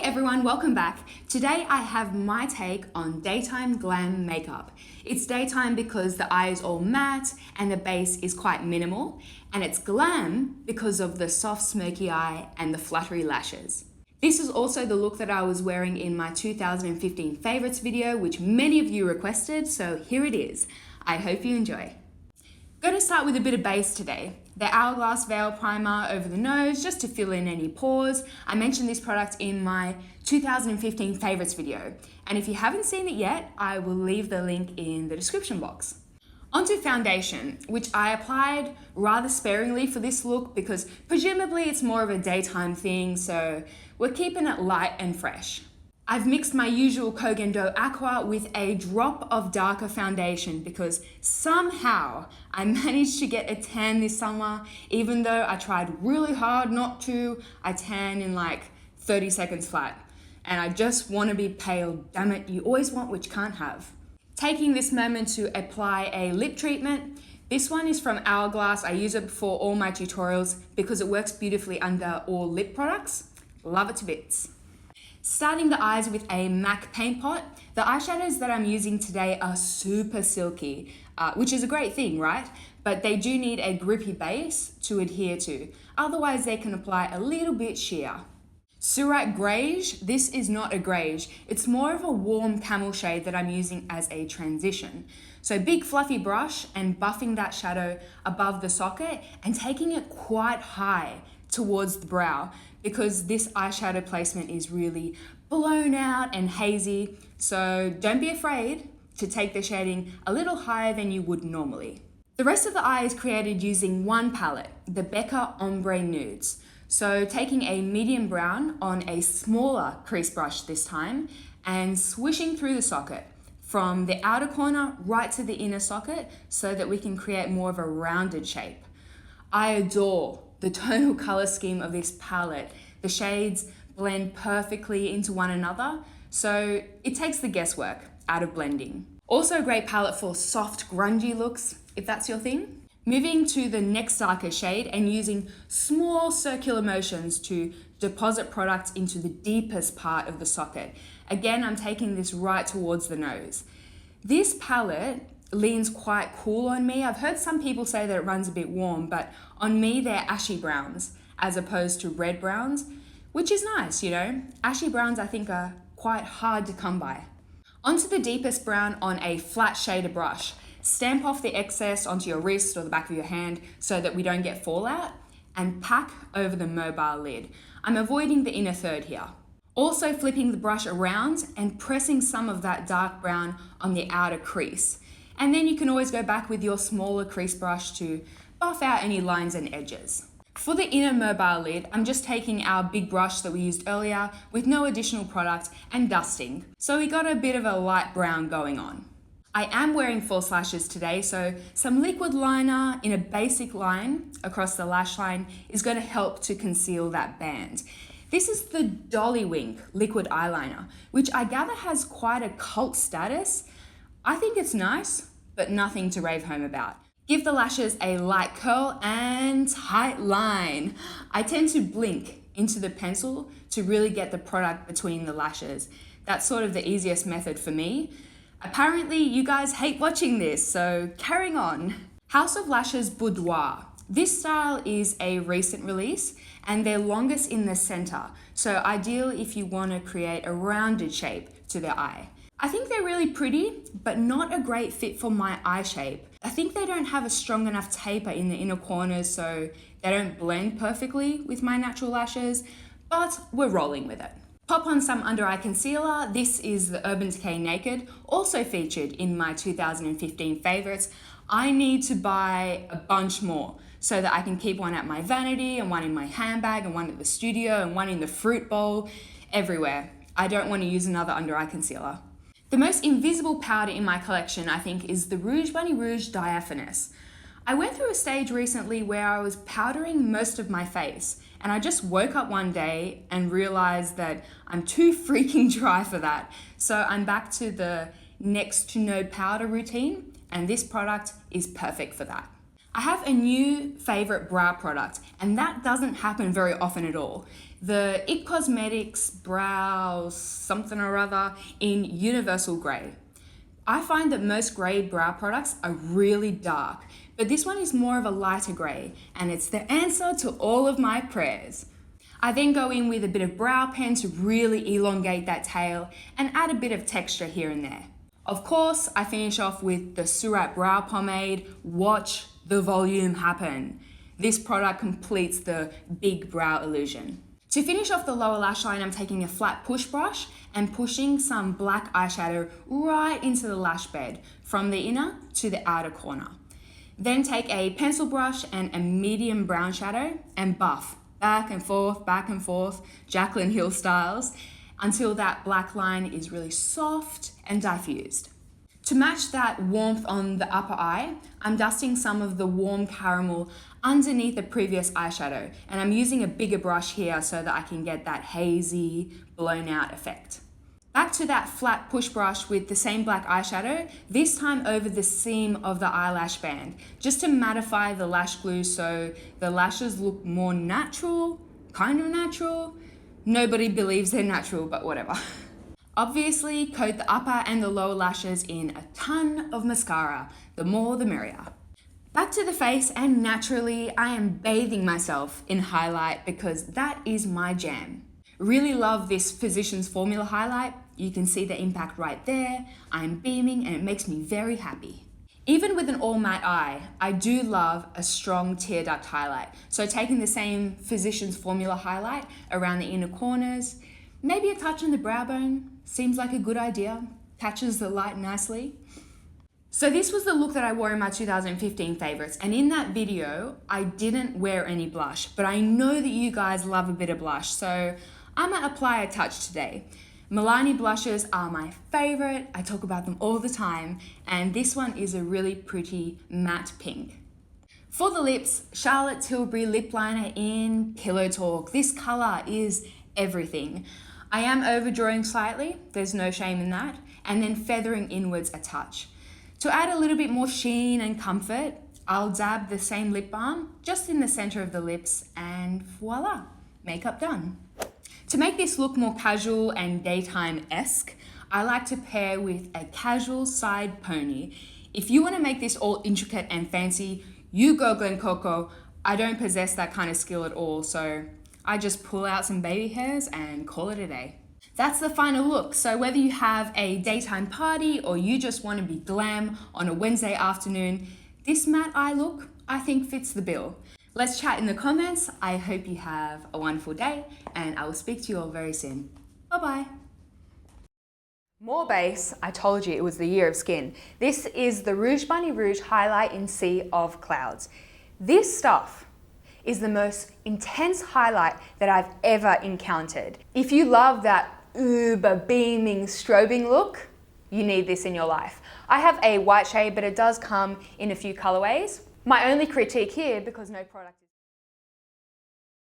everyone, welcome back. Today I have my take on daytime glam makeup. It's daytime because the eye is all matte and the base is quite minimal, and it's glam because of the soft smoky eye and the fluttery lashes. This is also the look that I was wearing in my 2015 favorites video, which many of you requested, so here it is. I hope you enjoy. Going to start with a bit of base today. The Hourglass Veil Primer over the nose, just to fill in any pores. I mentioned this product in my 2015 favorites video, and if you haven't seen it yet, I will leave the link in the description box. Onto foundation, which I applied rather sparingly for this look because presumably it's more of a daytime thing, so we're keeping it light and fresh. I've mixed my usual Kogan Do Aqua with a drop of darker foundation because somehow I managed to get a tan this summer, even though I tried really hard not to. I tan in like 30 seconds flat, and I just want to be pale. Damn it, you always want what you can't have. Taking this moment to apply a lip treatment. This one is from Hourglass. I use it before all my tutorials because it works beautifully under all lip products. Love it to bits. Starting the eyes with a MAC paint pot. The eyeshadows that I'm using today are super silky, which is a great thing, right? But they do need a grippy base to adhere to. Otherwise, they can apply a little bit sheer. Surratt Greige. This is not a Greige. It's more of a warm camel shade that I'm using as a transition. So big fluffy brush and buffing that shadow above the socket and taking it quite high towards the brow, because this eyeshadow placement is really blown out and hazy. So don't be afraid to take the shading a little higher than you would normally. The rest of the eye is created using one palette, the Becca Ombre Nudes. So taking a medium brown on a smaller crease brush this time and swishing through the socket from the outer corner right to the inner socket so that we can create more of a rounded shape. I adore the tonal color scheme of this palette. The shades blend perfectly into one another, so it takes the guesswork out of blending. Also a great palette for soft, grungy looks, if that's your thing. Moving to the next darker shade and using small circular motions to deposit products into the deepest part of the socket. Again, I'm taking this right towards the nose. This palette leans quite cool on me. I've heard some people say that it runs a bit warm, but on me they're ashy browns as opposed to red browns, which is nice, you know. Ashy browns I think are quite hard to come by. Onto the deepest brown on a flat shader brush. Stamp off the excess onto your wrist or the back of your hand so that we don't get fallout, and pack over the mobile lid. I'm avoiding the inner third here. Also flipping the brush around and pressing some of that dark brown on the outer crease. And then you can always go back with your smaller crease brush to buff out any lines and edges. For the inner mobile lid, I'm just taking our big brush that we used earlier with no additional product and dusting. So we got a bit of a light brown going on. I am wearing false lashes today, so some liquid liner in a basic line across the lash line is going to help to conceal that band. This is the Dollywink liquid eyeliner, which I gather has quite a cult status. I think it's nice, but nothing to rave home about. Give the lashes a light curl and tight line. I tend to blink into the pencil to really get the product between the lashes. That's sort of the easiest method for me. Apparently you guys hate watching this, so carrying on. House of Lashes Boudoir. This style is a recent release and they're longest in the center, so ideal if you want to create a rounded shape to the eye. I think they're really pretty, but not a great fit for my eye shape. I think they don't have a strong enough taper in the inner corners, so they don't blend perfectly with my natural lashes, but we're rolling with it. Pop on some under eye concealer. This is the Urban Decay Naked, also featured in my 2015 favorites. I need to buy a bunch more so that I can keep one at my vanity and one in my handbag and one at the studio and one in the fruit bowl, everywhere. I don't want to use another under eye concealer. The most invisible powder in my collection, I think, is the Rouge Rouge Diaphanous. I went through a stage recently where I was powdering most of my face, and I just woke up one day and realized that I'm too freaking dry for that. So I'm back to the next to no powder routine, and this product is perfect for that. I have a new favorite brow product, and that doesn't happen very often at all. the IT Cosmetics Brow something or other in Universal Grey. I find that most grey brow products are really dark, but this one is more of a lighter grey, and it's the answer to all of my prayers. I then go in with a bit of brow pen to really elongate that tail and add a bit of texture here and there. Of course, I finish off with the Surratt Brow Pomade. Watch the volume happen. This product completes the big brow illusion. To finish off the lower lash line, I'm taking a flat push brush and pushing some black eyeshadow right into the lash bed from the inner to the outer corner. Then take a pencil brush and a medium brown shadow and buff back and forth, Jaclyn Hill styles, until that black line is really soft and diffused. To match that warmth on the upper eye, I'm dusting some of the warm caramel underneath the previous eyeshadow, and I'm using a bigger brush here so that I can get that hazy, blown out effect. Back to that flat push brush with the same black eyeshadow, this time over the seam of the eyelash band, just to mattify the lash glue so the lashes look more natural, kind of natural. Nobody believes they're natural, but whatever. Obviously, coat the upper and the lower lashes in a ton of mascara. The more the merrier. Back to the face, and naturally, I am bathing myself in highlight because that is my jam. Really love this Physicians Formula highlight. You can see the impact right there. I'm beaming and it makes me very happy. Even with an all matte eye, I do love a strong tear duct highlight. So taking the same Physicians Formula highlight around the inner corners, maybe a touch on the brow bone, seems like a good idea. Catches the light nicely. So this was the look that I wore in my 2015 favorites, and in that video, I didn't wear any blush, but I know that you guys love a bit of blush, so I'm gonna apply a touch today. Milani blushes are my favorite. I talk about them all the time, and this one is a really pretty matte pink. For the lips, Charlotte Tilbury lip liner in Pillow Talk. This color is everything. I am overdrawing slightly, there's no shame in that, and then feathering inwards a touch. To add a little bit more sheen and comfort, I'll dab the same lip balm just in the center of the lips, and voila, makeup done. To make this look more casual and daytime-esque, I like to pair with a casual side pony. If you want to make this all intricate and fancy, you go Glen Coco. I don't possess that kind of skill at all, so I just pull out some baby hairs and call it a day. That's the final look. So whether you have a daytime party or you just want to be glam on a Wednesday afternoon, this matte eye look, I think, fits the bill. Let's chat in the comments. I hope you have a wonderful day, and I will speak to you all very soon. Bye-bye. More base. I told you it was the year of skin. This is the Rouge Bunny Rouge Highlight in Sea of Clouds. This stuff is the most intense highlight that I've ever encountered. If you love that uber beaming strobing look, you need this in your life. I have a white shade, but it does come in a few colorways. My only critique here, because no product is